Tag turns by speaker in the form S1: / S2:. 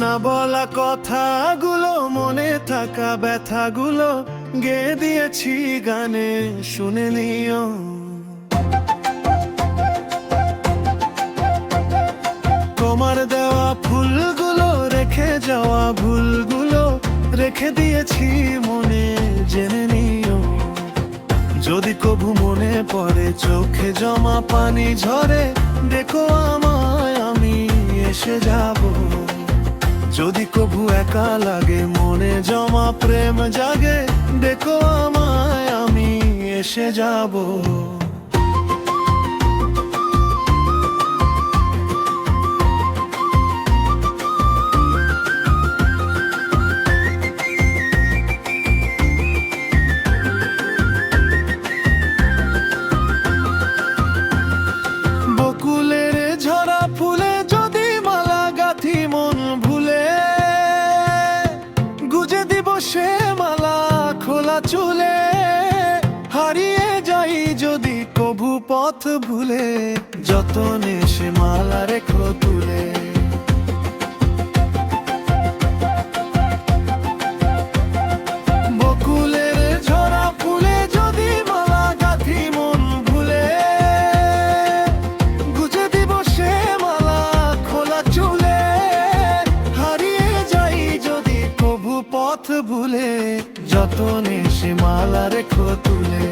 S1: না বলা কথাগুলো, মনে থাকা ব্যথাগুলো গেয়ে দিয়েছি গানে, শুনে নিও। তোমার দেওয়া ফুলগুলো, রেখে যাওয়া ভুলগুলো রেখে দিয়েছি মনে, জেনে নিও। যদি কভু মনে পড়ে, চোখে জমা পানি ঝরে, দেখো আমায়, আমি এসে যাব। যদি কভু একা লাগে, মনে জমা প্রেম জাগে, দেখো আমায়, আমি এসে যাব। বকুলের ঝরা ফুলে যদি মালা গাঁথি মন ভুলে, গুজে দিব সে মালা খোলা চুলে। হারিয়ে যাই যদি কভু পথ ভুলে, যতনে সে মালা রেখো তুলে। বকুলের ঝরা ফুলে যদি মালা গাঁথি মন ভুলে, গুজে দিব সে মালা খোলা চুলে। হারিয়ে যাই যদি কভু পথ ভুলে, যতনে সে মালা রেখো তুলে।